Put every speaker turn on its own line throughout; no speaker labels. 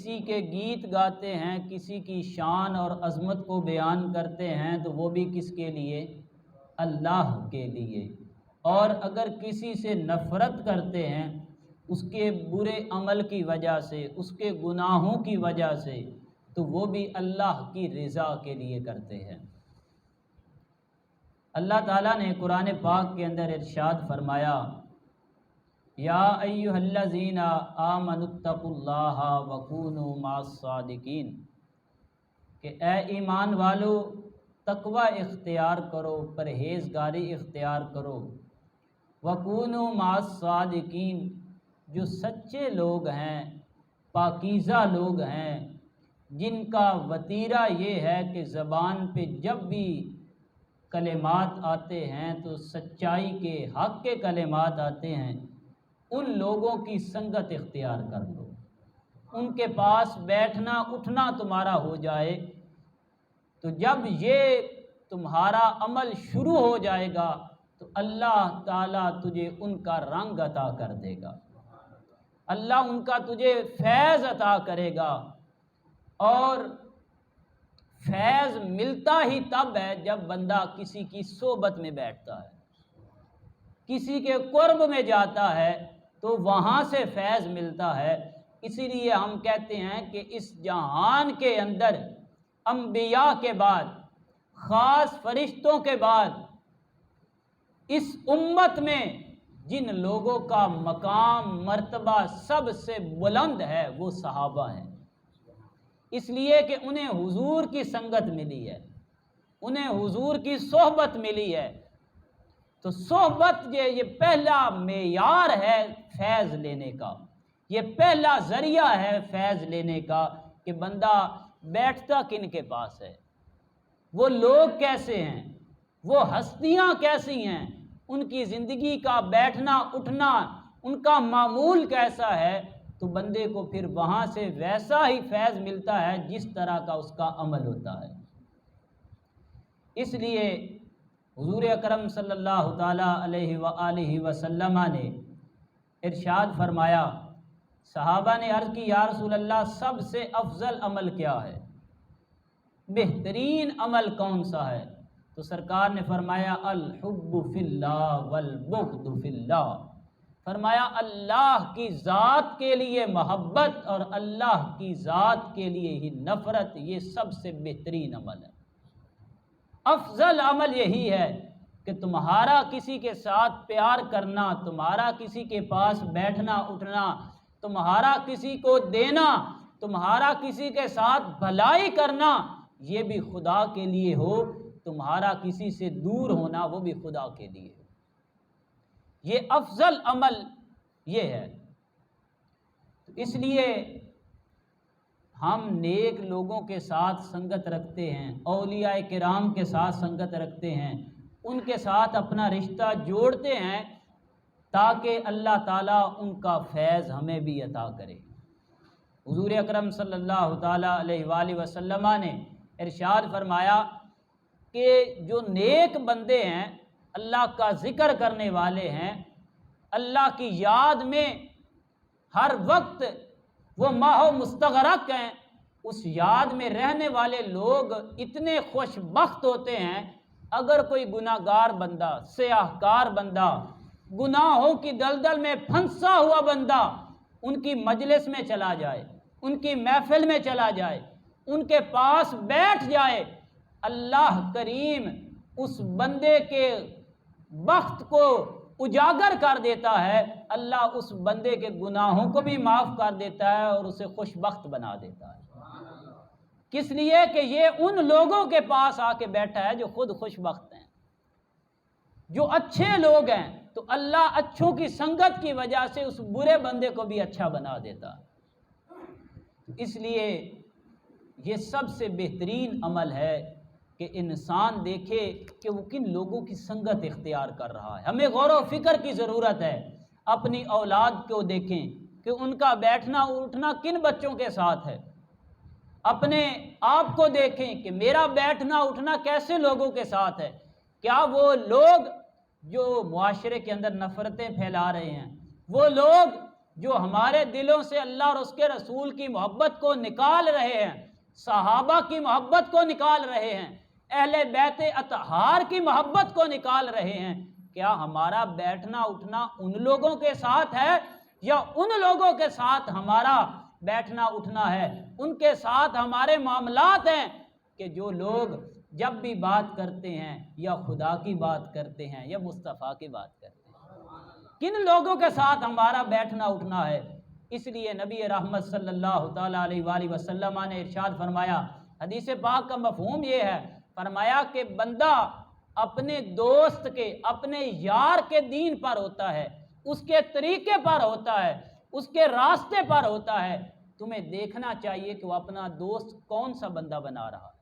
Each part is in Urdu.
کسی کے گیت گاتے ہیں، کسی کی شان اور عظمت کو بیان کرتے ہیں تو وہ بھی کس کے لیے؟ اللہ کے لیے۔ اور اگر کسی سے نفرت کرتے ہیں اس کے برے عمل کی وجہ سے، اس کے گناہوں کی وجہ سے، تو وہ بھی اللہ کی رضا کے لیے کرتے ہیں۔ اللہ تعالیٰ نے قرآن پاک کے اندر ارشاد فرمایا، یا ایھا الذین آمنوا اتقوا اللہ وکونوا مع الصادقین، کہ اے ایمان والو تقوی اختیار کرو، پرہیزگاری اختیار کرو، وکونوا مع الصادقین، جو سچے لوگ ہیں، پاکیزہ لوگ ہیں، جن کا وتیرہ یہ ہے کہ زبان پہ جب بھی کلمات آتے ہیں تو سچائی کے، حق کے کلمات آتے ہیں، ان لوگوں کی سنگت اختیار کر لو، ان کے پاس بیٹھنا اٹھنا تمہارا ہو جائے، تو جب یہ تمہارا عمل شروع ہو جائے گا تو اللہ تعالیٰ تجھے ان کا رنگ عطا کر دے گا، اللہ ان کا تجھے فیض عطا کرے گا۔ اور فیض ملتا ہی تب ہے جب بندہ کسی کی صحبت میں بیٹھتا ہے، کسی کے قرب میں جاتا ہے تو وہاں سے فیض ملتا ہے۔ اسی لیے ہم کہتے ہیں کہ اس جہان کے اندر انبیاء کے بعد، خاص فرشتوں کے بعد، اس امت میں جن لوگوں کا مقام مرتبہ سب سے بلند ہے وہ صحابہ ہیں، اس لیے کہ انہیں حضور کی سنگت ملی ہے، انہیں حضور کی صحبت ملی ہے۔ تو صحبت یہ پہلا معیار ہے فیض لینے کا، یہ پہلا ذریعہ ہے فیض لینے کا، کہ بندہ بیٹھتا کن کے پاس ہے، وہ لوگ کیسے ہیں، وہ ہستیاں کیسی ہیں، ان کی زندگی کا بیٹھنا اٹھنا، ان کا معمول کیسا ہے، تو بندے کو پھر وہاں سے ویسا ہی فیض ملتا ہے جس طرح کا اس کا عمل ہوتا ہے۔ اس لیے حضور اکرم صلی اللہ تعالیٰ علیہ وآلہ وسلم نے ارشاد فرمایا، صحابہ نے عرض کی یا رسول اللہ سب سے افضل عمل کیا ہے، بہترین عمل کون سا ہے؟ تو سرکار نے فرمایا الحب فی اللہ والبغض فی اللہ، فرمایا اللہ کی ذات کے لیے محبت اور اللہ کی ذات کے لیے ہی نفرت، یہ سب سے بہترین عمل ہے۔ افضل عمل یہی ہے کہ تمہارا کسی کے ساتھ پیار کرنا، تمہارا کسی کے پاس بیٹھنا اٹھنا، تمہارا کسی کو دینا، تمہارا کسی کے ساتھ بھلائی کرنا، یہ بھی خدا کے لیے ہو، تمہارا کسی سے دور ہونا وہ بھی خدا کے لیے ہو، یہ افضل عمل یہ ہے۔ اس لیے ہم نیک لوگوں کے ساتھ سنگت رکھتے ہیں، اولیاء کرام کے ساتھ سنگت رکھتے ہیں، ان کے ساتھ اپنا رشتہ جوڑتے ہیں تاکہ اللہ تعالیٰ ان کا فیض ہمیں بھی عطا کرے۔ حضور اکرم صلی اللہ تعالیٰ علیہ وآلہ وسلم نے ارشاد فرمایا کہ جو نیک بندے ہیں، اللہ کا ذکر کرنے والے ہیں، اللہ کی یاد میں ہر وقت وہ ماہو مستغرق ہیں، اس یاد میں رہنے والے لوگ اتنے خوش بخت ہوتے ہیں۔ اگر کوئی گناہ گار بندہ، سیاہ کار بندہ، گناہوں کی دلدل میں پھنسا ہوا بندہ ان کی مجلس میں چلا جائے، ان کی محفل میں چلا جائے، ان کے پاس بیٹھ جائے، اللہ کریم اس بندے کے بخت کو اجاگر کر دیتا ہے، اللہ اس بندے کے گناہوں کو بھی معاف کر دیتا ہے اور اسے خوش بخت بنا دیتا ہے۔ کس لیے کہ یہ ان لوگوں کے پاس آ کے بیٹھا ہے جو خود خوش بخت ہیں، جو اچھے لوگ ہیں، تو اللہ اچھوں کی سنگت کی وجہ سے اس برے بندے کو بھی اچھا بنا دیتا ہے۔ اس لیے یہ سب سے بہترین عمل ہے کہ انسان دیکھے کہ وہ کن لوگوں کی سنگت اختیار کر رہا ہے۔ ہمیں غور و فکر کی ضرورت ہے، اپنی اولاد کو دیکھیں کہ ان کا بیٹھنا اٹھنا کن بچوں کے ساتھ ہے، اپنے آپ کو دیکھیں کہ میرا بیٹھنا اٹھنا کیسے لوگوں کے ساتھ ہے۔ کیا وہ لوگ جو معاشرے کے اندر نفرتیں پھیلا رہے ہیں، وہ لوگ جو ہمارے دلوں سے اللہ اور اس کے رسول کی محبت کو نکال رہے ہیں، صحابہ کی محبت کو نکال رہے ہیں، اہل بیت اطہار کی محبت کو نکال رہے ہیں، کیا ہمارا بیٹھنا اٹھنا ان لوگوں کے ساتھ ہے یا ان لوگوں کے ساتھ ہمارا بیٹھنا اٹھنا ہے؟ ان کے ساتھ ہمارے معاملات ہیں کہ جو لوگ جب بھی بات کرتے ہیں یا خدا کی بات کرتے ہیں یا مصطفیٰ کی بات کرتے ہیں، کن لوگوں کے ساتھ ہمارا بیٹھنا اٹھنا ہے؟ اس لیے نبی رحمت صلی اللہ تعالیٰ علیہ وآلہ وسلم نے ارشاد فرمایا، حدیث پاک کا مفہوم یہ ہے، فرمایا کہ بندہ اپنے دوست کے، اپنے یار کے دین پر ہوتا ہے، اس کے طریقے پر ہوتا ہے، اس کے راستے پر ہوتا ہے۔ تمہیں دیکھنا چاہیے کہ وہ اپنا دوست کون سا بندہ بنا رہا ہے،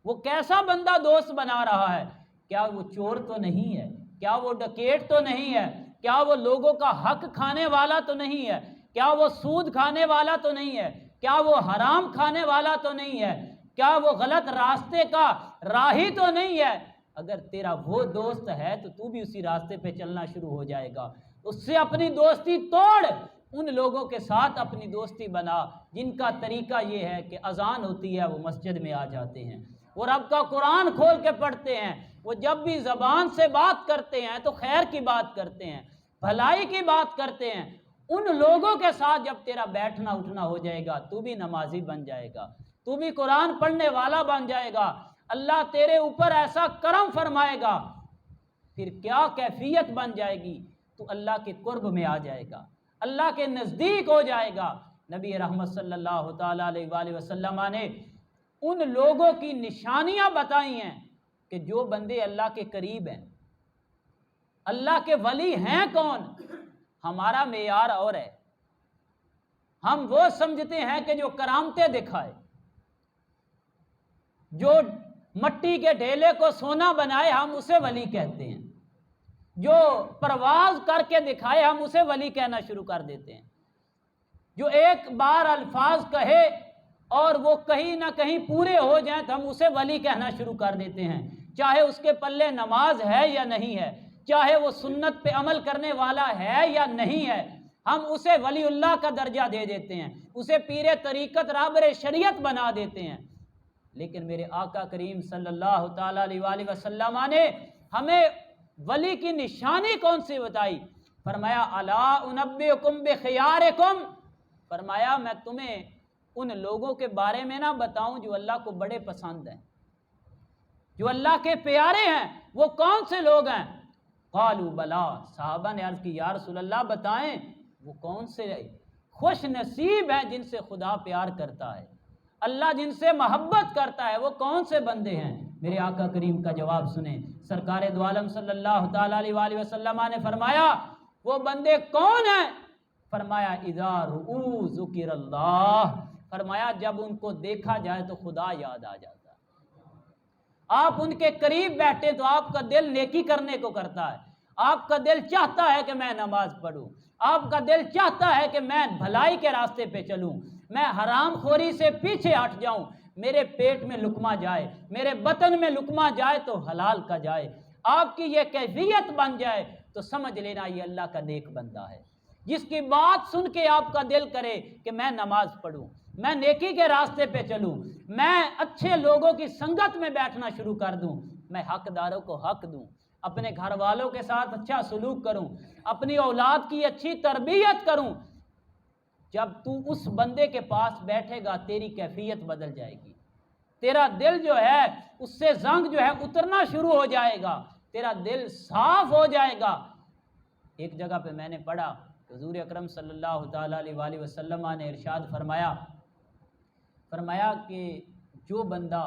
وہ کیسا بندہ دوست بنا رہا ہے۔ کیا وہ چور تو نہیں ہے؟ کیا وہ ڈکیٹ تو نہیں ہے؟ کیا وہ لوگوں کا حق کھانے والا تو نہیں ہے؟ کیا وہ سود کھانے والا تو نہیں ہے؟ کیا وہ حرام کھانے والا تو نہیں ہے؟ کیا وہ غلط راستے کا راہی تو نہیں ہے؟ اگر تیرا وہ دوست ہے تو تو بھی اسی راستے پہ چلنا شروع ہو جائے گا۔ اس سے اپنی دوستی توڑ، ان لوگوں کے ساتھ اپنی دوستی بنا جن کا طریقہ یہ ہے کہ اذان ہوتی ہے وہ مسجد میں آ جاتے ہیں، وہ رب کا قرآن کھول کے پڑھتے ہیں، وہ جب بھی زبان سے بات کرتے ہیں تو خیر کی بات کرتے ہیں، بھلائی کی بات کرتے ہیں۔ ان لوگوں کے ساتھ جب تیرا بیٹھنا اٹھنا ہو جائے گا تو بھی نمازی بن جائے گا، تو بھی قرآن پڑھنے والا بن جائے گا، اللہ تیرے اوپر ایسا کرم فرمائے گا، پھر کیا کیفیت بن جائے گی، تو اللہ کے قرب میں آ جائے گا، اللہ کے نزدیک ہو جائے گا۔ نبی رحمت صلی اللہ تعالیٰ علیہ وآلہ وسلم نے ان لوگوں کی نشانیاں بتائی ہیں کہ جو بندے اللہ کے قریب ہیں، اللہ کے ولی ہیں کون؟ ہمارا معیار اور ہے، ہم وہ سمجھتے ہیں کہ جو کرامتیں دکھائے، جو مٹی کے ڈھیلے کو سونا بنائے ہم اسے ولی کہتے ہیں، جو پرواز کر کے دکھائے ہم اسے ولی کہنا شروع کر دیتے ہیں، جو ایک بار الفاظ کہے اور وہ کہیں نہ کہیں پورے ہو جائیں تو ہم اسے ولی کہنا شروع کر دیتے ہیں، چاہے اس کے پلے نماز ہے یا نہیں ہے، چاہے وہ سنت پہ عمل کرنے والا ہے یا نہیں ہے، ہم اسے ولی اللہ کا درجہ دے دیتے ہیں، اسے پیر طریقت رہبر شریعت بنا دیتے ہیں۔ لیکن میرے آقا کریم صلی اللہ تعالیٰ علیہ وآلہ وسلم نے ہمیں ولی کی نشانی کون سی بتائی؟ فرمایا الا انبئکم بخیارکم، فرمایا میں تمہیں ان لوگوں کے بارے میں نہ بتاؤں جو اللہ کو بڑے پسند ہیں، جو اللہ کے پیارے ہیں، وہ کون سے لوگ ہیں؟ قالوا بلا، صحابہ نے عرض کی یا رسول اللہ بتائیں، وہ کون سے خوش نصیب ہیں جن سے خدا پیار کرتا ہے، اللہ جن سے محبت کرتا ہے، وہ کون سے بندے ہیں؟ میرے آقا کریم کا جواب سنیں، سرکار دو عالم صلی اللہ تعالیٰ علیہ وآلہ وسلم نے فرمایا وہ بندے کون ہیں؟ فرمایا اذا رؤوا ذکر اللہ، فرمایا جب ان کو دیکھا جائے تو خدا یاد آ جاتا ہے، آپ ان کے قریب بیٹھے تو آپ کا دل نیکی کرنے کو کرتا ہے، آپ کا دل چاہتا ہے کہ میں نماز پڑھوں، آپ کا دل چاہتا ہے کہ میں بھلائی کے راستے پہ چلوں، میں حرام خوری سے پیچھے ہٹ جاؤں، میرے پیٹ میں لقمہ جائے، میرے بطن میں لقمہ جائے تو حلال کا جائے، آپ کی یہ کیفیت بن جائے تو سمجھ لینا یہ اللہ کا نیک بندہ ہے، جس کی بات سن کے آپ کا دل کرے کہ میں نماز پڑھوں، میں نیکی کے راستے پہ چلوں، میں اچھے لوگوں کی سنگت میں بیٹھنا شروع کر دوں، میں حقداروں کو حق دوں، اپنے گھر والوں کے ساتھ اچھا سلوک کروں، اپنی اولاد کی اچھی تربیت کروں۔ جب تو اس بندے کے پاس بیٹھے گا تیری کیفیت بدل جائے گی، تیرا دل جو ہے اس سے زنگ جو ہے اترنا شروع ہو جائے گا، تیرا دل صاف ہو جائے گا۔ ایک جگہ پہ میں نے پڑھا حضور اکرم صلی اللہ تعالیٰ علیہ وآلہ وسلم نے ارشاد فرمایا کہ جو بندہ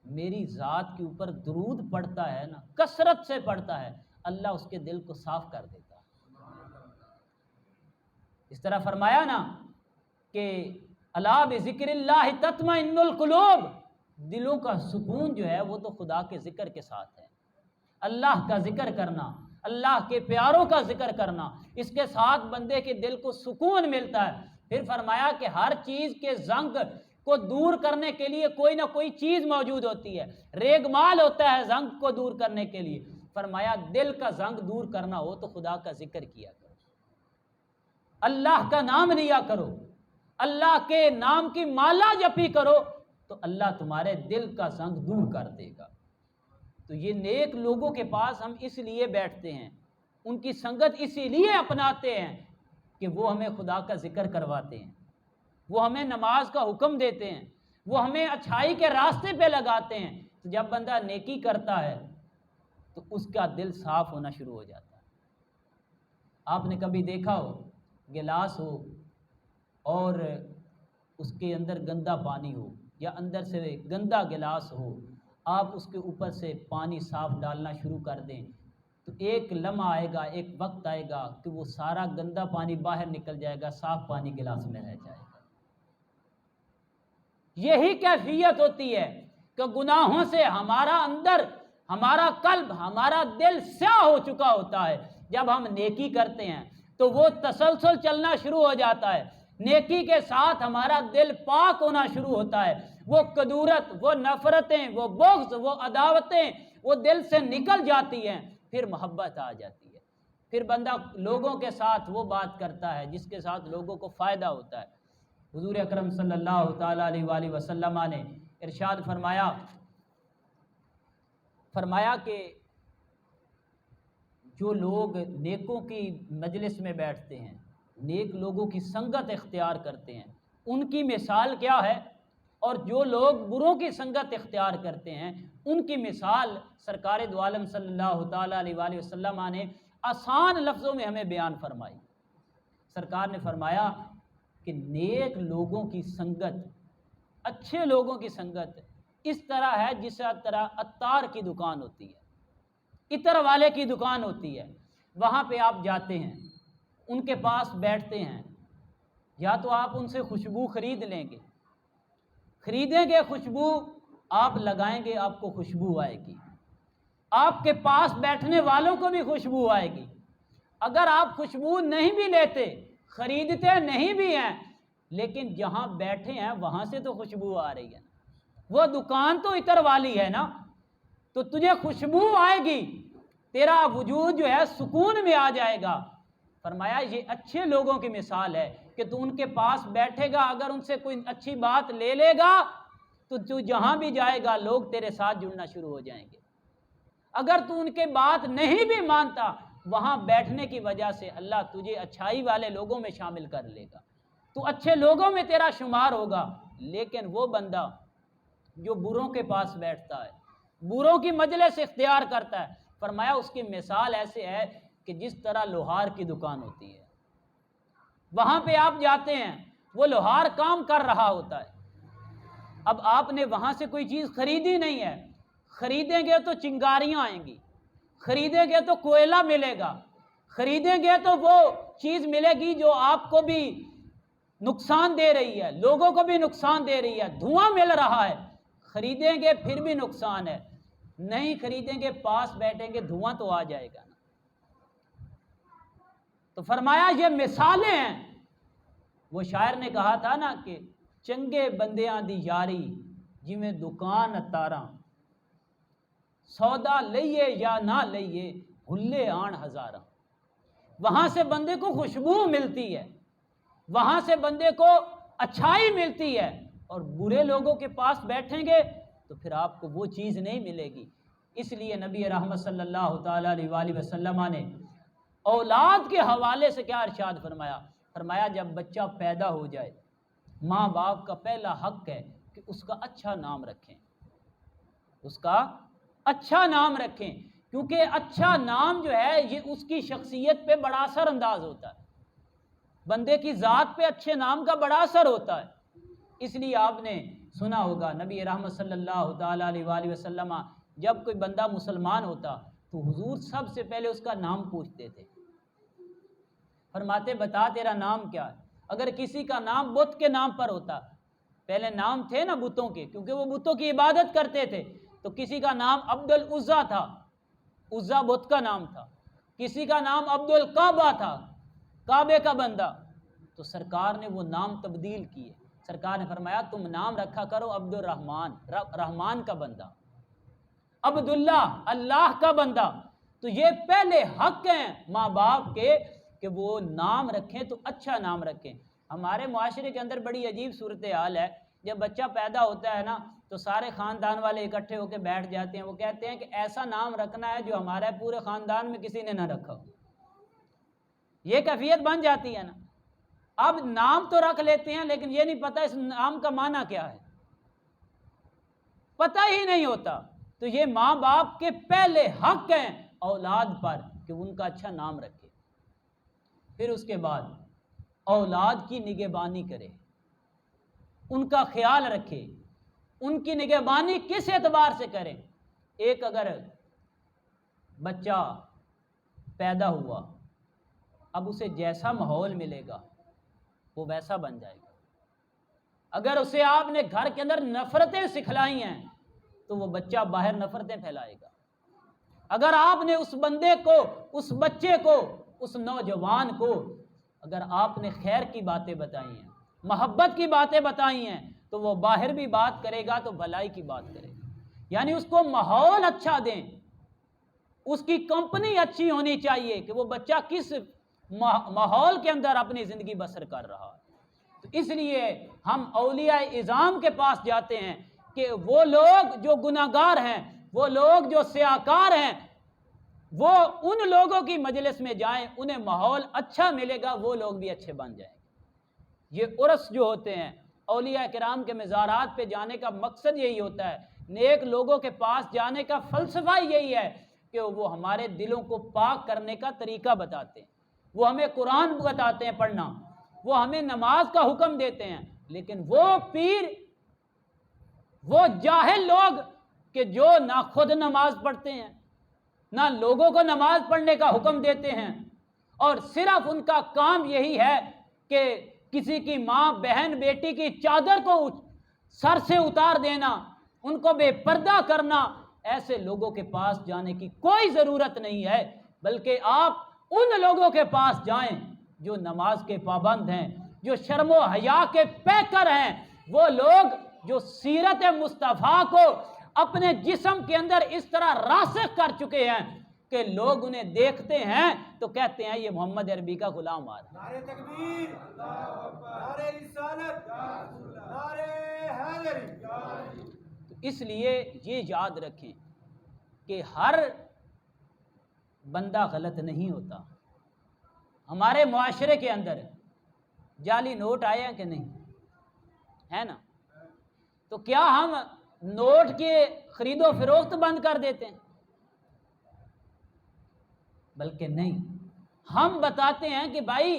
میری ذات کے اوپر درود پڑھتا ہے نا، کثرت سے پڑھتا ہے، اللہ اس کے دل کو صاف کر دیتا ہے۔ اس طرح فرمایا نا کہ الا بذکر اللہ تطمئن القلوب، دلوں کا سکون جو ہے وہ تو خدا کے ذکر کے ساتھ ہے، اللہ کا ذکر کرنا، اللہ کے پیاروں کا ذکر کرنا، اس کے ساتھ بندے کے دل کو سکون ملتا ہے۔ پھر فرمایا کہ ہر چیز کے زنگ کو دور کرنے کے لیے کوئی نہ کوئی چیز موجود ہوتی ہے، ریگ مال ہوتا ہے زنگ کو دور کرنے کے لیے، فرمایا دل کا زنگ دور کرنا ہو تو خدا کا ذکر کیا کرو، اللہ کا نام لیا کرو، اللہ کے نام کی مالا جپی کرو، تو اللہ تمہارے دل کا زنگ دور کر دے گا۔ تو یہ نیک لوگوں کے پاس ہم اس لیے بیٹھتے ہیں، ان کی سنگت اسی لیے اپناتے ہیں کہ وہ ہمیں خدا کا ذکر کرواتے ہیں، وہ ہمیں نماز کا حکم دیتے ہیں، وہ ہمیں اچھائی کے راستے پہ لگاتے ہیں۔ تو جب بندہ نیکی کرتا ہے تو اس کا دل صاف ہونا شروع ہو جاتا ہے۔ آپ نے کبھی دیکھا ہو گلاس ہو اور اس کے اندر گندا پانی ہو، یا اندر سے گندا گلاس ہو، آپ اس کے اوپر سے پانی صاف ڈالنا شروع کر دیں تو ایک لمحہ آئے گا، ایک وقت آئے گا کہ وہ سارا گندا پانی باہر نکل جائے گا، صاف پانی گلاس میں رہ جائے گا۔ یہی کیفیت ہوتی ہے کہ گناہوں سے ہمارا اندر، ہمارا قلب، ہمارا دل سیاہ ہو چکا ہوتا ہے۔ جب ہم نیکی کرتے ہیں تو وہ تسلسل چلنا شروع ہو جاتا ہے، نیکی کے ساتھ ہمارا دل پاک ہونا شروع ہوتا ہے، وہ کدورت، وہ نفرتیں، وہ بغض، وہ عداوتیں وہ دل سے نکل جاتی ہیں، پھر محبت آ جاتی ہے، پھر بندہ لوگوں کے ساتھ وہ بات کرتا ہے جس کے ساتھ لوگوں کو فائدہ ہوتا ہے۔ حضور اکرم صلی اللہ تعالیٰ علیہ وآلہ وسلم نے ارشاد فرمایا کہ جو لوگ نیکوں کی مجلس میں بیٹھتے ہیں، نیک لوگوں کی سنگت اختیار کرتے ہیں، ان کی مثال کیا ہے، اور جو لوگ بروں کی سنگت اختیار کرتے ہیں ان کی مثال سرکار دو عالم صلی اللہ تعالیٰ علیہ وآلہ وسلم نے آسان لفظوں میں ہمیں بیان فرمائی۔ سرکار نے فرمایا کہ نیک لوگوں کی سنگت، اچھے لوگوں کی سنگت اس طرح ہے جس طرح عطار کی دکان ہوتی ہے، عطر والے کی دکان ہوتی ہے، وہاں پہ آپ جاتے ہیں، ان کے پاس بیٹھتے ہیں، یا تو آپ ان سے خوشبو خریدیں گے خوشبو آپ لگائیں گے، آپ کو خوشبو آئے گی، آپ کے پاس بیٹھنے والوں کو بھی خوشبو آئے گی۔ اگر آپ خوشبو نہیں بھی لیتے، خریدتے نہیں بھی ہیں، لیکن جہاں بیٹھے ہیں وہاں سے تو خوشبو آ رہی ہے، وہ دکان تو عطر والی ہے نا، تو تجھے خوشبو آئے گی، تیرا وجود جو ہے سکون میں آ جائے گا۔ فرمایا یہ اچھے لوگوں کی مثال ہے کہ تو ان کے پاس بیٹھے گا، اگر ان سے کوئی اچھی بات لے لے گا تو تو جہاں بھی جائے گا لوگ تیرے ساتھ جڑنا شروع ہو جائیں گے۔ اگر تو ان کے بات نہیں بھی مانتا، وہاں بیٹھنے کی وجہ سے اللہ تجھے اچھائی والے لوگوں میں شامل کر لے گا، تو اچھے لوگوں میں تیرا شمار ہوگا۔ لیکن وہ بندہ جو بروں کے پاس بیٹھتا ہے، بروں کی مجلس اختیار کرتا ہے، فرمایا اس کی مثال ایسے ہے کہ جس طرح لوہار کی دکان ہوتی ہے، وہاں پہ آپ جاتے ہیں، وہ لوہار کام کر رہا ہوتا ہے، اب آپ نے وہاں سے کوئی چیز خریدی نہیں ہے، خریدیں گے تو چنگاریاں آئیں گی، خریدیں گے تو کوئلہ ملے گا، خریدیں گے تو وہ چیز ملے گی جو آپ کو بھی نقصان دے رہی ہے، لوگوں کو بھی نقصان دے رہی ہے، دھواں مل رہا ہے، خریدیں گے پھر بھی نقصان ہے، نہیں خریدیں گے پاس بیٹھیں گے دھواں تو آ جائے گا نا۔ تو فرمایا یہ مثالیں ہیں۔ وہ شاعر نے کہا تھا نا کہ چنگے بندیاں دی یاری جویں دکان اتاراں، سودا لئیے یا نہ لئیے بھلے آن ہزاراں۔ وہاں سے بندے کو خوشبو ملتی ہے، وہاں سے بندے کو اچھائی ملتی ہے، اور برے لوگوں کے پاس بیٹھیں گے تو پھر آپ کو وہ چیز نہیں ملے گی۔ اس لیے نبی رحمت صلی اللہ تعالیٰ علیہ وآلہ وسلم نے اولاد کے حوالے سے کیا ارشاد فرمایا جب بچہ پیدا ہو جائے، ماں باپ کا پہلا حق ہے کہ اس کا اچھا نام رکھیں، اس کا اچھا نام رکھیں، کیونکہ اچھا نام جو ہے یہ اس کی شخصیت پہ بڑا اثر انداز ہوتا ہے، بندے کی ذات پہ اچھے نام کا بڑا اثر ہوتا ہے۔ اس لیے آپ نے سنا ہوگا نبی رحمت صلی اللہ تعالیٰ علیہ وآلہ وسلم جب کوئی بندہ مسلمان ہوتا تو حضور سب سے پہلے اس کا نام پوچھتے تھے، فرماتے بتا تیرا نام کیا ہے۔ اگر کسی کا نام بت کے نام پر ہوتا، پہلے نام تھے نا بتوں کے، کیونکہ وہ بتوں کی عبادت کرتے تھے، تو کسی کا نام عبد العزیٰ تھا، عزیٰ بت کا نام تھا، کسی کا نام عبد الکعبہ تھا، کعبے کا بندہ، تو سرکار نے وہ نام تبدیل کیے۔ سرکار نے فرمایا تم نام رکھا کرو عبد الرحمن، رحمان کا بندہ، عبداللہ اللہ کا بندہ۔ تو یہ پہلے حق ہیں ماں باپ کے کہ وہ نام رکھیں تو اچھا نام رکھیں۔ ہمارے معاشرے کے اندر بڑی عجیب صورتحال ہے، جب بچہ پیدا ہوتا ہے نا تو سارے خاندان والے اکٹھے ہو کے بیٹھ جاتے ہیں، وہ کہتے ہیں کہ ایسا نام رکھنا ہے جو ہمارے پورے خاندان میں کسی نے نہ رکھا ہو۔ یہ کیفیت بن جاتی ہے نا۔ اب نام تو رکھ لیتے ہیں لیکن یہ نہیں پتہ اس نام کا معنی کیا ہے، پتہ ہی نہیں ہوتا۔ تو یہ ماں باپ کے پہلے حق ہیں اولاد پر کہ ان کا اچھا نام رکھے، پھر اس کے بعد اولاد کی نگہبانی کرے، ان کا خیال رکھے۔ ان کی نگہبانی کس اعتبار سے کریں؟ ایک اگر بچہ پیدا ہوا، اب اسے جیسا ماحول ملے گا وہ ویسا بن جائے گا۔ اگر اسے آپ نے گھر کے اندر نفرتیں سکھلائی ہیں تو وہ بچہ باہر نفرتیں پھیلائے گا۔ اگر آپ نے اس بندے کو، اس بچے کو، اس نوجوان کو اگر آپ نے خیر کی باتیں بتائی ہیں، محبت کی باتیں بتائی ہیں، تو وہ باہر بھی بات کرے گا تو بھلائی کی بات کرے گا۔ یعنی اس کو ماحول اچھا دیں، اس کی کمپنی اچھی ہونی چاہیے کہ وہ بچہ کس ماحول کے اندر اپنی زندگی بسر کر رہا ہے۔ تو اس لیے ہم اولیاء اعظام کے پاس جاتے ہیں کہ وہ لوگ جو گناہگار ہیں، وہ لوگ جو سیاکار ہیں، وہ ان لوگوں کی مجلس میں جائیں، انہیں ماحول اچھا ملے گا، وہ لوگ بھی اچھے بن جائیں گے۔ یہ عرس جو ہوتے ہیں، اولیاء کرام کے مزارات پہ جانے کا مقصد یہی ہوتا ہے، نیک لوگوں کے پاس جانے کا فلسفہ یہی ہے کہ وہ ہمارے دلوں کو پاک کرنے کا طریقہ بتاتے ہیں، وہ ہمیں قرآن بتاتے ہیں پڑھنا، وہ ہمیں نماز کا حکم دیتے ہیں۔ لیکن وہ پیر، وہ جاہل لوگ کہ جو نہ خود نماز پڑھتے ہیں، نہ لوگوں کو نماز پڑھنے کا حکم دیتے ہیں، اور صرف ان کا کام یہی ہے کہ کسی کی ماں، بہن، بیٹی کی چادر کو سر سے اتار دینا، ان کو بے پردہ کرنا، ایسے لوگوں کے پاس جانے کی کوئی ضرورت نہیں ہے، بلکہ آپ ان لوگوں کے پاس جائیں جو نماز کے پابند ہیں، جو شرم و حیا کے پیکر ہیں، وہ لوگ جو سیرت مصطفیٰ کو اپنے جسم کے اندر اس طرح راسخ کر چکے ہیں کہ لوگ انہیں دیکھتے ہیں تو کہتے ہیں یہ محمد عربی کا غلام آ رہا ہے۔
نعرہ تکبیر، نعرہ رسالت، نعرہ حیدری۔
تو اس لیے یہ یاد رکھیں کہ ہر بندہ غلط نہیں ہوتا۔ ہمارے معاشرے کے اندر جعلی نوٹ آئے ہیں کہ نہیں؟ ہے نا؟ تو کیا ہم نوٹ کے خرید و فروخت بند کر دیتے ہیں؟ بلکہ نہیں، ہم بتاتے ہیں کہ بھائی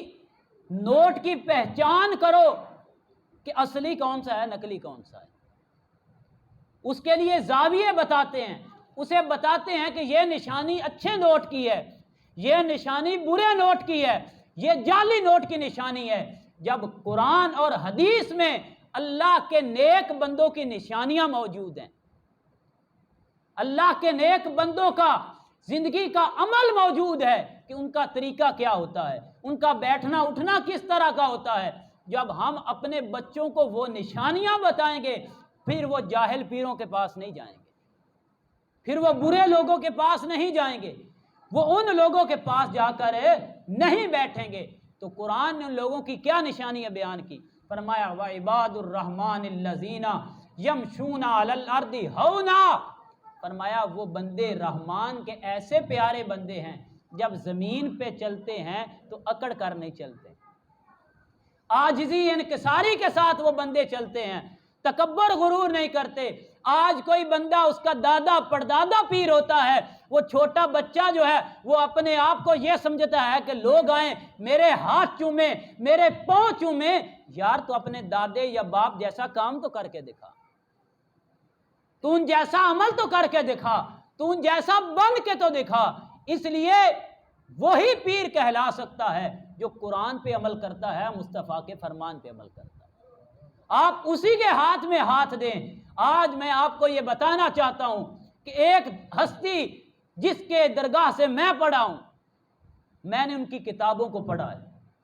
نوٹ کی پہچان کرو کہ اصلی کون سا ہے، نقلی کون سا ہے۔ اس کے لیے زاویے بتاتے ہیں، اسے بتاتے ہیں کہ یہ نشانی اچھے نوٹ کی ہے، یہ نشانی برے نوٹ کی ہے، یہ جعلی نوٹ کی نشانی ہے۔ جب قرآن اور حدیث میں اللہ کے نیک بندوں کی نشانیاں موجود ہیں، اللہ کے نیک بندوں کا زندگی کا عمل موجود ہے کہ ان کا طریقہ کیا ہوتا ہے، ان کا بیٹھنا اٹھنا کس طرح کا ہوتا ہے، جب ہم اپنے بچوں کو وہ نشانیاں بتائیں گے پھر وہ جاہل پیروں کے پاس نہیں جائیں گے، پھر وہ برے لوگوں کے پاس نہیں جائیں گے، وہ ان لوگوں کے پاس جا کر نہیں بیٹھیں گے۔ تو قرآن نے ان لوگوں کی کیا نشانیاں بیان کی؟ فرمایا وَعِبَادُ الرَّحْمَٰنِ الَّذِينَ يَمْشُونَ عَلَى الْأَرْضِ هَوْنًا، فرمایا وہ بندے رحمان کے ایسے پیارے بندے ہیں جب زمین پہ چلتے ہیں تو اکڑ کر نہیں چلتے، عاجزی انکساری کے ساتھ وہ بندے چلتے ہیں، تکبر غرور نہیں کرتے۔ آج کوئی بندہ اس کا دادا پردادا پیر ہوتا ہے، وہ چھوٹا بچہ جو ہے وہ اپنے آپ کو یہ سمجھتا ہے کہ لوگ آئیں میرے ہاتھ چومیں، میرے پاؤں چومیں۔ یار تو اپنے دادے یا باپ جیسا کام تو کر کے دکھا، تو ان جیسا عمل تو کر کے دکھا، تو ان جیسا بن کے تو دکھا۔ اس لیے وہی پیر کہلا سکتا ہے جو قرآن پہ عمل کرتا ہے، مصطفیٰ کے فرمان پہ عمل کرتا ہے۔ آپ اسی کے ہاتھ میں ہاتھ دیں۔ آج میں آپ کو یہ بتانا چاہتا ہوں کہ ایک ہستی جس کے درگاہ سے میں پڑھا ہوں، میں نے ان کی کتابوں کو پڑھا ہے،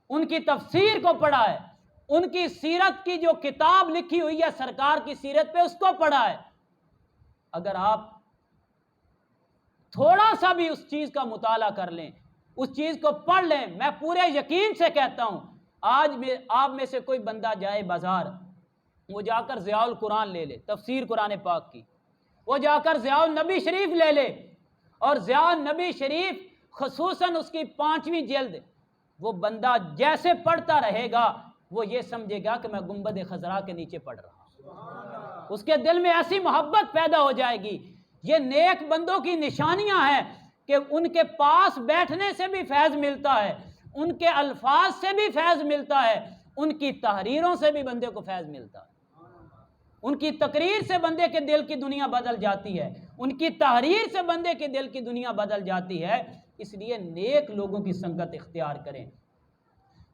ان کی تفسیر کو پڑھا ہے، ان کی سیرت کی جو کتاب لکھی ہوئی ہے سرکار کی سیرت پہ اس کو پڑھا ہے۔ اگر آپ تھوڑا سا بھی اس چیز کا مطالعہ کر لیں، اس چیز کو پڑھ لیں۔ میں پورے یقین سے کہتا ہوں آج میں آپ میں سے کوئی بندہ جائے بازار، وہ جا کر ضیاء القرآن لے لے، تفسیر قرآن پاک کی، وہ جا کر ضیاء النبی شریف لے لے، اور ضیاء النبی شریف خصوصاً اس کی 5ویں جلد وہ بندہ جیسے پڑھتا رہے گا وہ یہ سمجھے گا کہ میں گنبد خضرا کے نیچے پڑھ رہا ہوں۔ اس کے دل میں ایسی محبت پیدا ہو جائے گی۔ یہ نیک بندوں کی نشانیاں ہیں کہ ان کے پاس بیٹھنے سے بھی فیض ملتا ہے، ان کے الفاظ سے بھی فیض ملتا ہے، ان کی تحریروں سے بھی بندے کو فیض ملتا ہے، ان کی تقریر سے بندے کے دل کی دنیا بدل جاتی ہے، ان کی تحریر سے بندے کے دل کی دنیا بدل جاتی ہے۔ اس لیے نیک لوگوں کی سنگت اختیار کریں۔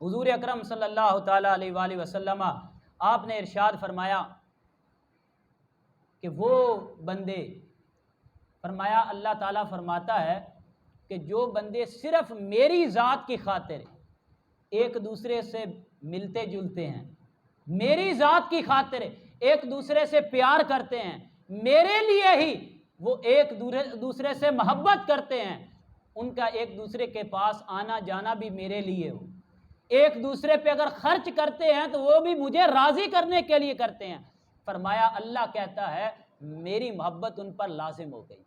حضور اکرم صلی اللہ تعالیٰ علیہ وآلہ وسلم آپ نے ارشاد فرمایا کہ وہ بندے، فرمایا اللہ تعالیٰ فرماتا ہے کہ جو بندے صرف میری ذات کی خاطر ایک دوسرے سے ملتے جلتے ہیں، میری ذات کی خاطر ایک دوسرے سے پیار کرتے ہیں، میرے لیے ہی وہ ایک دوسرے سے محبت کرتے ہیں، ان کا ایک دوسرے کے پاس آنا جانا بھی میرے لیے ہو، ایک دوسرے پہ اگر خرچ کرتے ہیں تو وہ بھی مجھے راضی کرنے کے لیے کرتے ہیں، فرمایا اللہ کہتا ہے میری محبت ان پر لازم ہو گئی،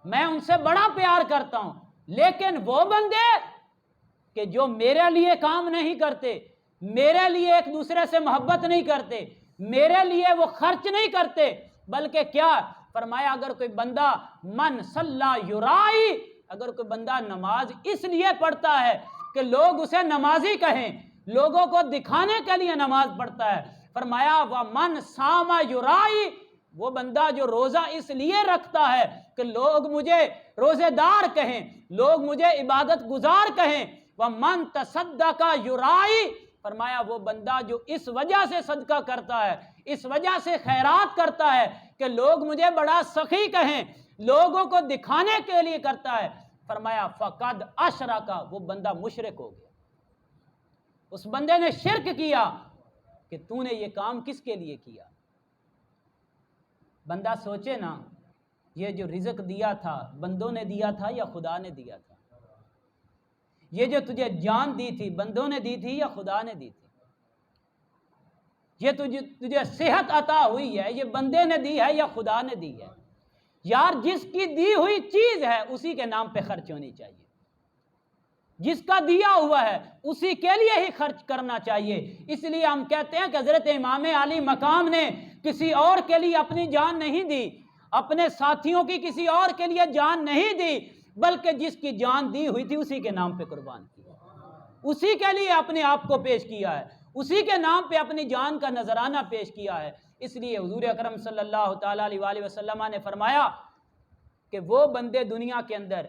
میں ان سے بڑا پیار کرتا ہوں۔ لیکن وہ بندے کہ جو میرے لیے کام نہیں کرتے، میرے لیے ایک دوسرے سے محبت نہیں کرتے، میرے لیے وہ خرچ نہیں کرتے، بلکہ کیا فرمایا اگر کوئی بندہ من صلی یرائی، اگر کوئی بندہ نماز اس لیے پڑھتا ہے کہ لوگ اسے نمازی کہیں، لوگوں کو دکھانے کے لیے نماز پڑھتا ہے، فرمایا ومن صام یرائی، وہ بندہ جو روزہ اس لیے رکھتا ہے کہ لوگ مجھے روزے دار کہیں، لوگ مجھے عبادت گزار کہیں، ومن تصدق یرائی، فرمایا وہ بندہ جو اس وجہ سے صدقہ کرتا ہے، اس وجہ سے خیرات کرتا ہے کہ لوگ مجھے بڑا سخی کہیں، لوگوں کو دکھانے کے لیے کرتا ہے، فرمایا فقد اشرک، وہ بندہ مشرک ہو گیا، اس بندے نے شرک کیا کہ تو نے یہ کام کس کے لیے کیا۔ بندہ سوچے نا یہ جو رزق دیا تھا بندوں نے دیا تھا یا خدا نے دیا تھا، یہ جو تجھے جان دی تھی بندوں نے دی تھی یا خدا نے دی تھی، یہ تجھے صحت عطا ہوئی ہے یہ بندے نے دی ہے یا خدا نے دی ہے۔ یار جس کی دی ہوئی چیز ہے اسی کے نام پہ خرچ ہونی چاہیے، جس کا دیا ہوا ہے اسی کے لیے ہی خرچ کرنا چاہیے۔ اس لیے ہم کہتے ہیں کہ حضرت امام علی مقام نے کسی اور کے لیے اپنی جان نہیں دی، اپنے ساتھیوں کی کسی اور کے لیے جان نہیں دی، بلکہ جس کی جان دی ہوئی تھی اسی کے نام پہ قربان کیا، اسی کے لیے اپنے آپ کو پیش کیا ہے، اسی کے نام پہ اپنی جان کا نذرانہ پیش کیا ہے۔ اس لیے حضور اکرم صلی اللہ تعالیٰ علیہ وآلہ وسلم نے فرمایا کہ وہ بندے دنیا کے اندر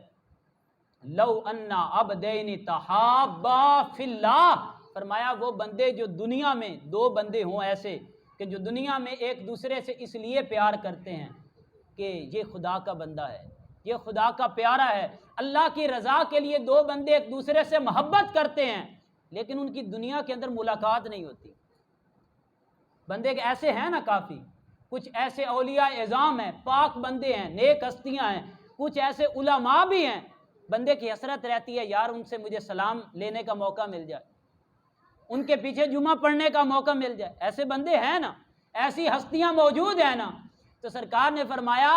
لو انا عبدین تحابا فی اللہ، فرمایا وہ بندے جو دنیا میں دو بندے ہوں ایسے کہ جو دنیا میں ایک دوسرے سے اس لیے پیار کرتے ہیں کہ یہ خدا کا بندہ ہے، یہ خدا کا پیارا ہے، اللہ کی رضا کے لیے دو بندے ایک دوسرے سے محبت کرتے ہیں، لیکن ان کی دنیا کے اندر ملاقات نہیں ہوتی۔ بندے کے ایسے ہیں نا کافی، کچھ ایسے اولیاء اعظام ہیں، پاک بندے ہیں، نیک ہستیاں ہیں، کچھ ایسے علماء بھی ہیں، بندے کی حسرت رہتی ہے یار ان سے مجھے سلام لینے کا موقع مل جائے، ان کے پیچھے جمعہ پڑھنے کا موقع مل جائے۔ ایسے بندے ہیں نا، ایسی ہستیاں موجود ہیں نا۔ تو سرکار نے فرمایا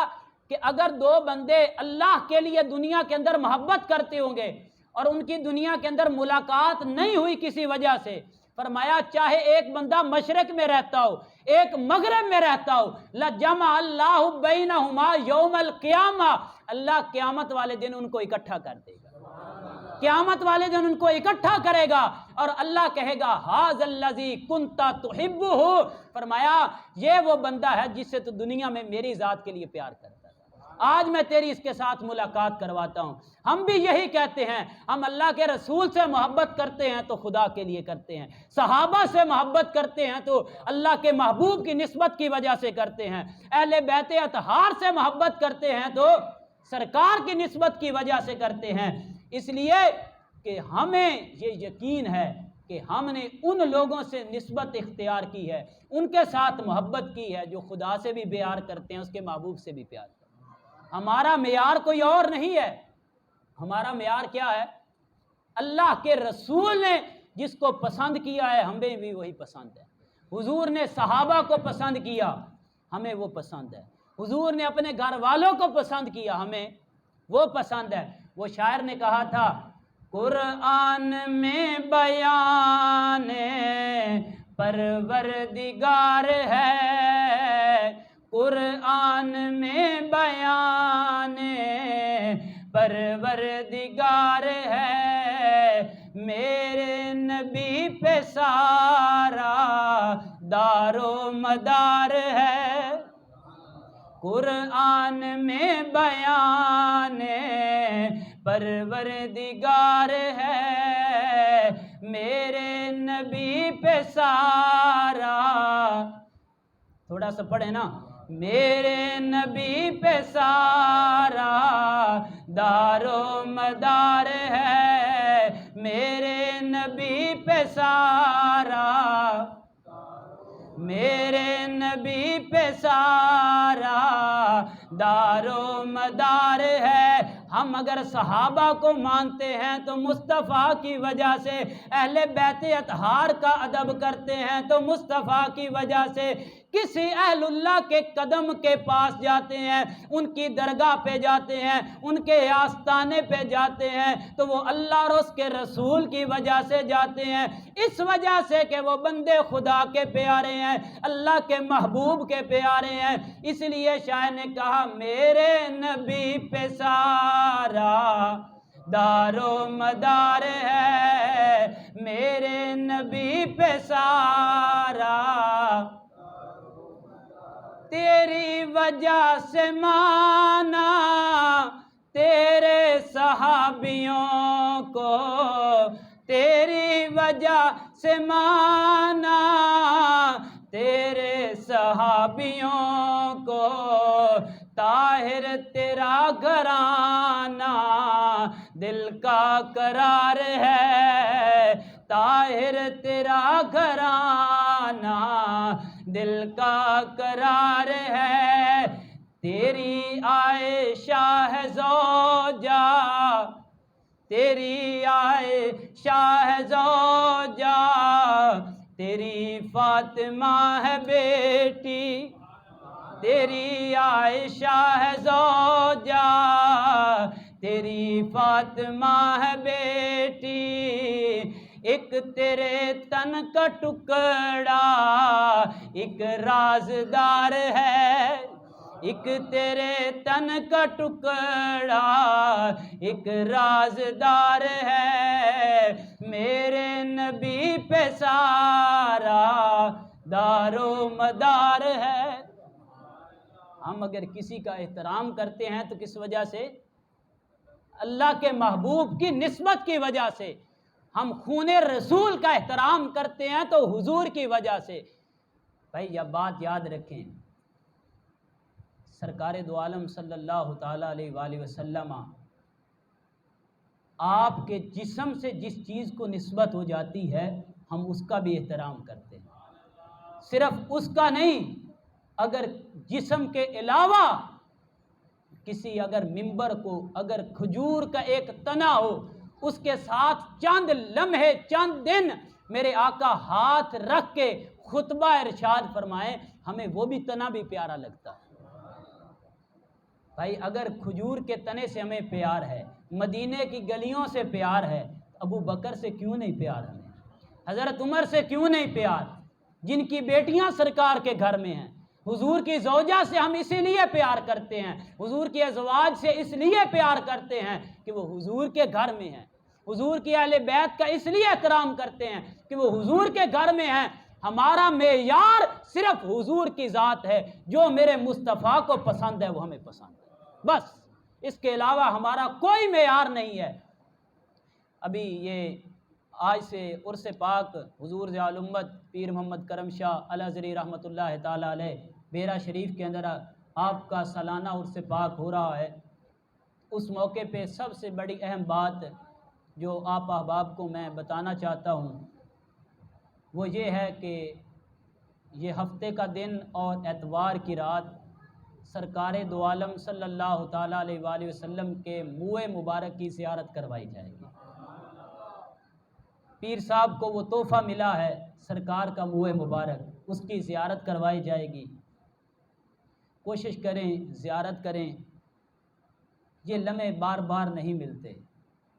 کہ اگر دو بندے اللہ کے لیے دنیا کے اندر محبت کرتے ہوں گے اور ان کی دنیا کے اندر ملاقات نہیں ہوئی کسی وجہ سے، فرمایا چاہے ایک بندہ مشرق میں رہتا ہو ایک مغرب میں رہتا ہو، لجمع اللہ بینہما یوم القیامہ، اللہ قیامت والے دن ان کو اکٹھا کر دے گا، قیامت والے دن ان کو اکٹھا کرے گا اور اللہ کہے گا ھذا الذی کنت تحبہ، فرمایا یہ وہ بندہ ہے جس سے تو دنیا میں میری ذات کے لیے پیار کرتا تھا، آج میں تیری اس کے ساتھ ملاقات کرواتا ہوں۔ ہم بھی یہی کہتے ہیں، ہم اللہ کے رسول سے محبت کرتے ہیں تو خدا کے لیے کرتے ہیں، صحابہ سے محبت کرتے ہیں تو اللہ کے محبوب کی نسبت کی وجہ سے کرتے ہیں، اہل بیت اطہار سے محبت کرتے ہیں تو سرکار کی نسبت کی وجہ سے کرتے ہیں۔ اس لیے کہ ہمیں یہ یقین ہے کہ ہم نے ان لوگوں سے نسبت اختیار کی ہے، ان کے ساتھ محبت کی ہے جو خدا سے بھی پیار کرتے ہیں، اس کے محبوب سے بھی پیار کرتے ہیں۔ ہمارا معیار کوئی اور نہیں ہے، ہمارا معیار کیا ہے؟ اللہ کے رسول نے جس کو پسند کیا ہے ہمیں بھی وہی پسند ہے۔ حضور نے صحابہ کو پسند کیا، ہمیں وہ پسند ہے۔ حضور نے اپنے گھر والوں کو پسند کیا، ہمیں وہ پسند ہے۔ وہ شاعر نے کہا تھا قرآن میں بیان پروردگار ہے، قرآن میں بیان پروردگار ہے، میرے نبی پہ سارا دار و مدار ہے، قرآن میں بیان پروردگار ہے، میرے نبی پہ سارا، تھوڑا سا پڑھے نا، میرے نبی پہ سارا دار و مدار ہے، میرے نبی پہ سارا، میرے نبی پہ سارا دار و مدار ہے۔ ہم اگر صحابہ کو مانتے ہیں تو مصطفیٰ کی وجہ سے، اہل بیت اطہار کا ادب کرتے ہیں تو مصطفیٰ کی وجہ سے، کسی اہل اللہ کے قدم کے پاس جاتے ہیں، ان کی درگاہ پہ جاتے ہیں، ان کے آستانے پہ جاتے ہیں تو وہ اللہ اور اس کے رسول کی وجہ سے جاتے ہیں، اس وجہ سے کہ وہ بندے خدا کے پیارے ہیں، اللہ کے محبوب کے پیارے ہیں۔ اس لیے شاعر نے کہا میرے نبی پہ سارا دار و مدار ہے، میرے نبی پہ سارا، تیری وجہ سے مانا تیرے صحابیوں کو، تیری وجہ سے مانا تیرے صحابیوں کو، طاہر تیرا گھرانہ دل کا قرار ہے، طاہر تیرا گھرانہ دل کا قرار ہے، تیری عائشہ ہے زوجہ، تیری عائشہ ہے زوجہ، تیری فاطمہ ہے بیٹی، تیری عائشہ ہے زوجہ، تیری فاطمہ ہے بیٹی، ایک تیرے تن کا ٹکڑا ایک رازدار ہے، ایک تیرے تن کا ٹکڑا ایک رازدار ہے، میرے نبی پہ سارا دار و مدار ہے۔ ہم اگر کسی کا احترام کرتے ہیں تو کس وجہ سے؟ اللہ کے محبوب کی نسبت کی وجہ سے۔ ہم خون رسول کا احترام کرتے ہیں تو حضور کی وجہ سے۔ بھائی یہ بات یاد رکھیں، سرکار دو عالم صلی اللہ تعالیٰ علیہ وآلہ وسلم آپ کے جسم سے جس چیز کو نسبت ہو جاتی ہے ہم اس کا بھی احترام کرتے ہیں، صرف اس کا نہیں، اگر جسم کے علاوہ کسی اگر ممبر کو اگر کھجور کا ایک تنا ہو، اس کے ساتھ چند لمحے چند دن میرے آقا ہاتھ رکھ کے خطبہ ارشاد فرمائیں، ہمیں وہ بھی تنا بھی پیارا لگتا ہے۔ بھائی اگر کھجور کے تنے سے ہمیں پیار ہے، مدینے کی گلیوں سے پیار ہے، ابو بکر سے کیوں نہیں پیار ہمیں؟ حضرت عمر سے کیوں نہیں پیار؟ جن کی بیٹیاں سرکار کے گھر میں ہیں، حضور کی زوجہ سے ہم اسی لیے پیار کرتے ہیں، حضور کی ازواج سے اس لیے پیار کرتے ہیں کہ وہ حضور کے گھر میں ہیں، حضور کی اہل بیت کا اس لیے احترام کرتے ہیں کہ وہ حضور کے گھر میں ہیں۔ ہمارا معیار صرف حضور کی ذات ہے، جو میرے مصطفیٰ کو پسند ہے وہ ہمیں پسند ہے، بس اس کے علاوہ ہمارا کوئی معیار نہیں ہے۔ ابھی یہ آج سے عرس پاک حضور ضیاء الامت پیر محمد کرم شاہ الازہری رحمۃ اللہ تعالیٰ علیہ بیرا شریف کے اندر آپ کا سالانہ عرس پاک ہو رہا ہے۔ اس موقع پہ سب سے بڑی اہم بات جو آپ احباب کو میں بتانا چاہتا ہوں وہ یہ ہے کہ یہ ہفتے کا دن اور اتوار کی رات سرکار دو عالم صلی اللہ تعالیٰ علیہ وآلہ وسلم کے منہ مبارک کی زیارت کروائی جائے گی۔ پیر صاحب کو وہ تحفہ ملا ہے سرکار کا منہ مبارک، اس کی زیارت کروائی جائے گی، کوشش کریں زیارت کریں، یہ لمحے بار بار نہیں ملتے،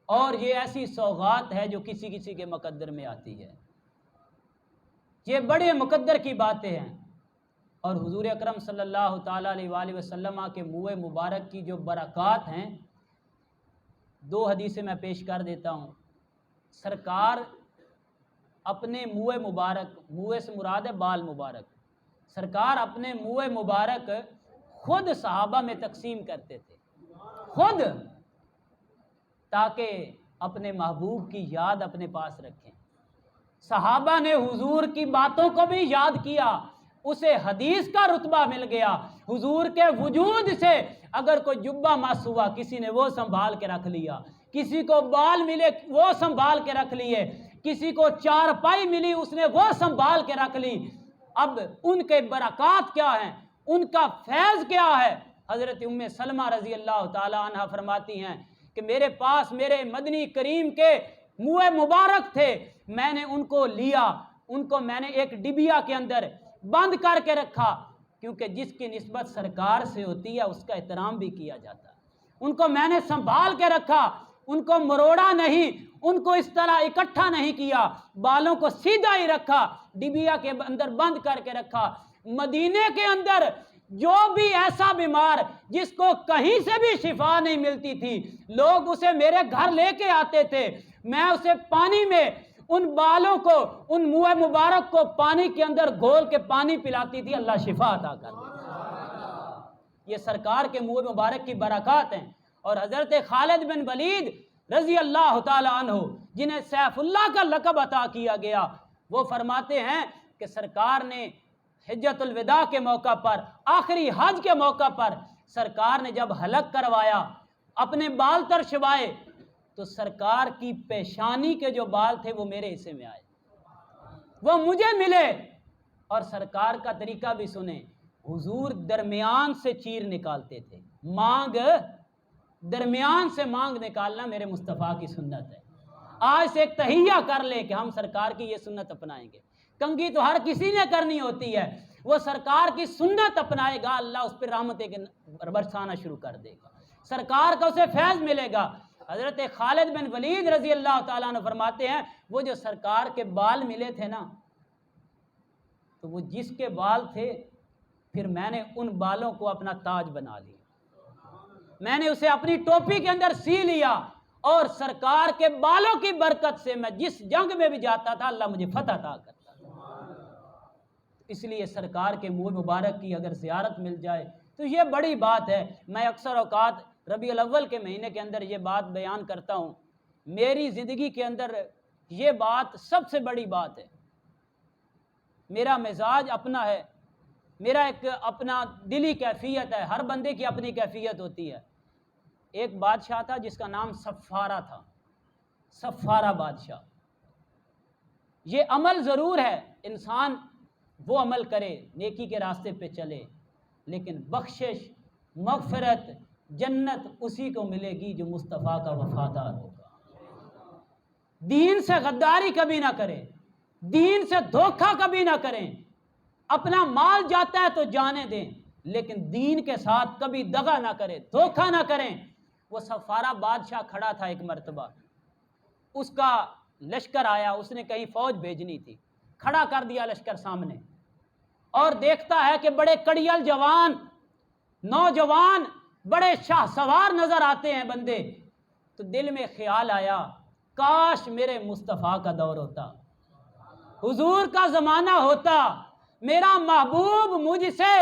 اور یہ ایسی سوغات ہے جو کسی کسی کے مقدر میں آتی ہے، یہ بڑے مقدر کی باتیں ہیں۔ اور حضور اکرم صلی اللہ تعالیٰ علیہ وآلہ وسلم کے منہ مبارک کی جو برکات ہیں، دو حدیثیں میں پیش کر دیتا ہوں۔ سرکار اپنے منہ مبارک، منہ سے مراد ہے بال مبارک، سرکار اپنے منہ مبارک خود صحابہ میں تقسیم کرتے تھے، خود، تاکہ اپنے محبوب کی یاد اپنے پاس رکھیں۔ صحابہ نے حضور کی باتوں کو بھی یاد کیا، اسے حدیث کا رتبہ مل گیا، حضور کے وجود سے اگر کوئی جبہ مس ہوا کسی نے وہ سنبھال کے رکھ لیا، کسی کو بال ملے وہ سنبھال کے رکھ لیے، کسی کو چارپائی ملی اس نے وہ سنبھال کے رکھ لی۔ اب ان کے برکات کیا ہیں، ان کا فیض کیا ہے؟ حضرت ام سلمہ رضی اللہ تعالی عنہ فرماتی ہیں کہ میرے پاس میرے مدنی کریم کے منہ مبارک تھے، میں نے ان کو لیا، ان کو میں نے ایک ڈبیا کے اندر بند کر کے رکھا، کیونکہ جس کی نسبت سرکار سے ہوتی ہے اس کا احترام بھی کیا جاتا ہے۔ ان کو میں نے سنبھال کے رکھا، ان کو مروڑا نہیں، ان کو اس طرح اکٹھا نہیں کیا، بالوں کو سیدھا ہی رکھا، ڈبیا کے اندر بند کر کے رکھا۔ مدینے کے اندر جو بھی ایسا بیمار جس کو کہیں سے بھی شفا نہیں ملتی تھی، لوگ اسے میرے گھر لے کے آتے تھے، میں اسے پانی میں ان بالوں کو، ان منہ مبارک کو پانی کے اندر گھول کے پانی پلاتی تھی، اللہ شفا عطا کر دے۔ یہ سرکار کے منہ مبارک کی برکات ہیں۔ اور حضرت خالد بن ولید رضی اللہ تعالی عنہ جنہیں سیف اللہ کا لقب عطا کیا گیا، وہ فرماتے ہیں کہ سرکار نے حجۃ الوداع کے موقع پر، آخری حج کے موقع پر سرکار نے جب حلق کروایا، اپنے بال ترشوائے، تو سرکار کی پیشانی کے جو بال تھے وہ میرے حصے میں آئے، وہ مجھے ملے۔ اور سرکار کا طریقہ بھی سنیں، حضور درمیان سے چیر نکالتے تھے، مانگ، درمیان سے مانگ نکالنا میرے مصطفیٰ کی سنت ہے۔ آج سے ایک تہیہ کر لے کہ ہم سرکار کی یہ سنت اپنائیں گے۔ کنگھی تو ہر کسی نے کرنی ہوتی ہے، وہ سرکار کی سنت اپنائے گا، اللہ اس پہ رحمتیں برسانا شروع کر دے گا، سرکار کا اسے فیض ملے گا۔ حضرت خالد بن ولید رضی اللہ تعالیٰ عنہ فرماتے ہیں وہ جو سرکار کے بال ملے تھے نا، تو وہ جس کے بال تھے، پھر میں نے ان بالوں کو اپنا تاج بنا لیا، میں نے اسے اپنی ٹوپی کے اندر سی لیا، اور سرکار کے بالوں کی برکت سے میں جس جنگ میں بھی جاتا تھا اللہ مجھے فتح عطا کرتا تھا۔ اس لیے سرکار کے منہ مبارک کی اگر زیارت مل جائے تو یہ بڑی بات ہے۔ میں اکثر اوقات ربیع الاول کے مہینے کے اندر یہ بات بیان کرتا ہوں، میری زندگی کے اندر یہ بات سب سے بڑی بات ہے۔ میرا مزاج اپنا ہے، میرا ایک اپنا دلی کیفیت ہے، ہر بندے کی اپنی کیفیت ہوتی ہے۔ ایک بادشاہ تھا جس کا نام صفارہ تھا، صفارہ بادشاہ۔ یہ عمل ضرور ہے، انسان وہ عمل کرے، نیکی کے راستے پہ چلے، لیکن بخشش، مغفرت، جنت اسی کو ملے گی جو مصطفیٰ کا وفادار ہوگا۔ دین سے غداری کبھی نہ کریں، دین سے دھوکہ کبھی نہ کریں، اپنا مال جاتا ہے تو جانے دیں، لیکن دین کے ساتھ کبھی دغا نہ کریں، دھوکہ نہ کریں۔ وہ صفارہ بادشاہ کھڑا تھا ایک مرتبہ، اس کا لشکر آیا، اس نے کہیں فوج بھیجنی تھی، کھڑا کر دیا لشکر سامنے، اور دیکھتا ہے کہ بڑے کڑیل جوان، نوجوان، بڑے شاہ سوار نظر آتے ہیں بندے، تو دل میں خیال آیا کاش میرے مصطفیٰ کا دور ہوتا، حضور کا زمانہ ہوتا، میرا محبوب مجھ سے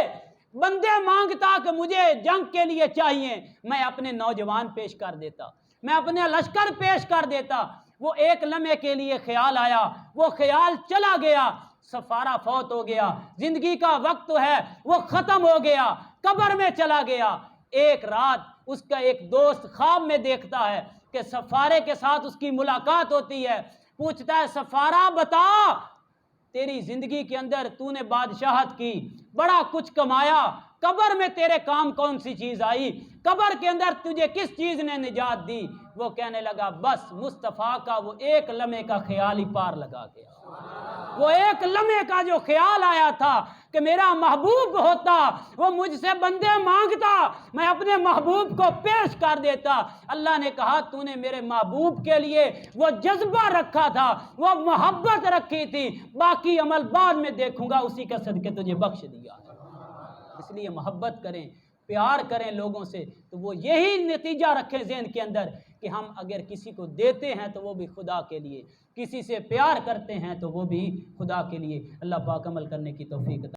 بندے مانگتا کہ مجھے جنگ کے لیے چاہیے، میں اپنے نوجوان پیش کر دیتا، میں اپنے لشکر پیش کر دیتا۔ وہ ایک لمحے کے لیے خیال آیا، وہ خیال چلا گیا، صفارہ فوت ہو گیا، زندگی کا وقت ہے وہ ختم ہو گیا، قبر میں چلا گیا۔ ایک رات اس کا ایک دوست خواب میں دیکھتا ہے کہ صفارے کے ساتھ اس کی ملاقات ہوتی ہے، پوچھتا ہے صفارہ بتا تیری زندگی کے اندر تو نے بادشاہت کی، بڑا کچھ کمایا، قبر میں تیرے کام کون سی چیز آئی؟ قبر کے اندر تجھے کس چیز نے نجات دی؟ وہ کہنے لگا بس مصطفیٰ کا وہ ایک لمحے کا خیال ہی پار لگا گیا۔ وہ ایک لمحے کا جو خیال آیا تھا کہ میرا محبوب ہوتا، وہ مجھ سے بندے مانگتا، میں اپنے محبوب کو پیش کر دیتا۔ اللہ نے کہا تو نے میرے محبوب کے لیے وہ جذبہ رکھا تھا، وہ محبت رکھی تھی، باقی عمل بعد میں دیکھوں گا، اسی کا صدقے تجھے بخش دیا۔ اس لیے محبت کریں، پیار کریں لوگوں سے، تو وہ یہی نتیجہ رکھیں ذہن کے اندر کہ ہم اگر کسی کو دیتے ہیں تو وہ بھی خدا کے لیے، کسی سے پیار کرتے ہیں تو وہ بھی خدا کے لیے۔ اللہ پاک عمل کرنے کی توفیق عطا